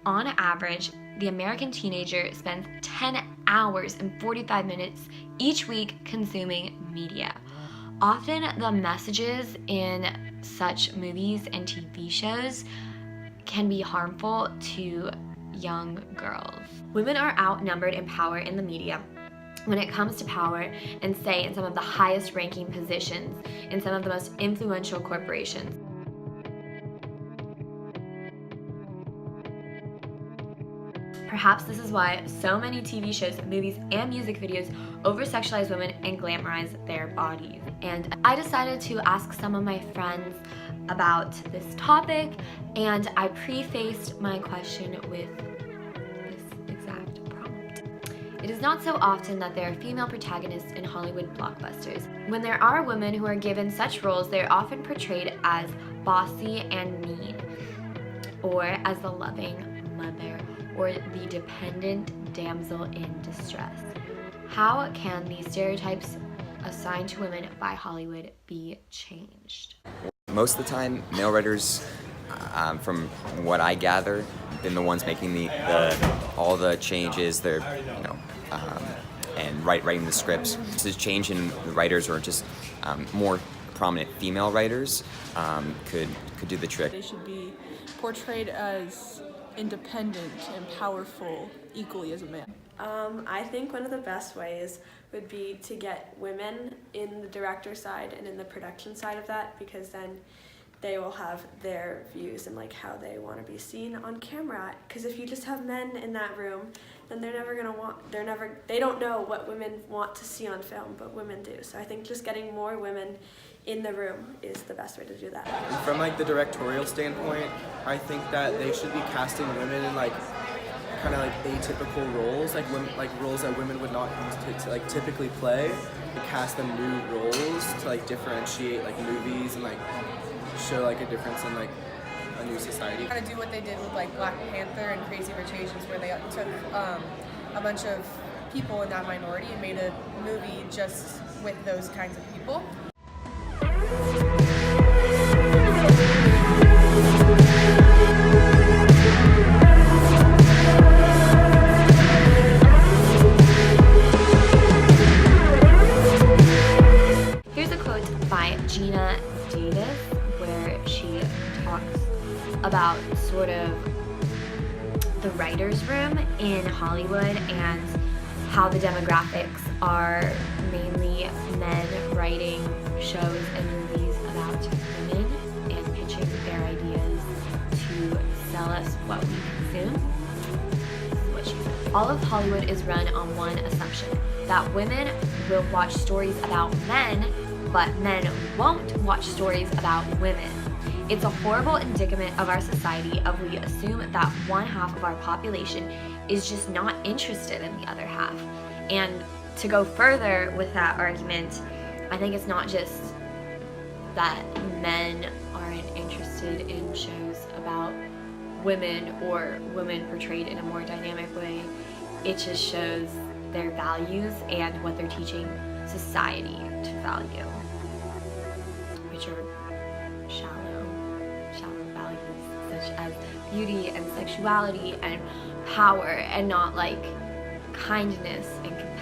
On average, the American teenager spends 10 hours and 45 minutes each week consuming media. Often the messages in such movies and TV shows can be harmful to young girls. Women are outnumbered in power in the media when it comes to power and say in some of the highest ranking positions in some of the most influential corporations. Perhaps this is why so many TV shows, movies, and music videos over-sexualize women and glamorize their bodies. And I decided to ask some of my friends about this topic, and I prefaced my question with this exact prompt. It is not so often that there are female protagonists in Hollywood blockbusters. When there are women who are given such roles, they are often portrayed as bossy and mean, or as the loving mother, or the dependent damsel in distress. How can these stereotypes assigned to women by Hollywood be changed? Most of the time, male writers, from what I gather, have been the ones making all the changes. They're, and writing the scripts. This change in the writers, or just more prominent female writers, could do the trick. They should be portrayed as independent and powerful equally as a man. I think one of the best ways would be to get women in the director side and in the production side of that, because then they will have their views and like how they want to be seen on camera. Because if you just have men in that room, then they don't know what women want to see on film, but women do. So I think just getting more women in the room is the best way to do that. From like the directorial standpoint, I think that they should be casting women in like kind of like atypical roles, like roles that women would not typically play. And cast them new roles to like differentiate like movies and like show like a difference in like a new society. Kind of do what they did with like Black Panther and Crazy Rich Asians, where they took a bunch of people in that minority and made a movie just with those kinds of people. Here's a quote by Gina Davis where she talks about sort of the writer's room in Hollywood and how the demographics are mainly men writing shows and movies about women and pitching their ideas to sell us what we consume. This is what she said. All of Hollywood is run on one assumption, that women will watch stories about men, but men won't watch stories about women. It's a horrible indictment of our society of we assume that one half of our population is just not interested in the other half. And to go further with that argument, I think it's not just that men aren't interested in shows about women or women portrayed in a more dynamic way. It just shows their values and what they're teaching society to value, which are shallow values such as beauty and sexuality and power, and not like kindness and compassion.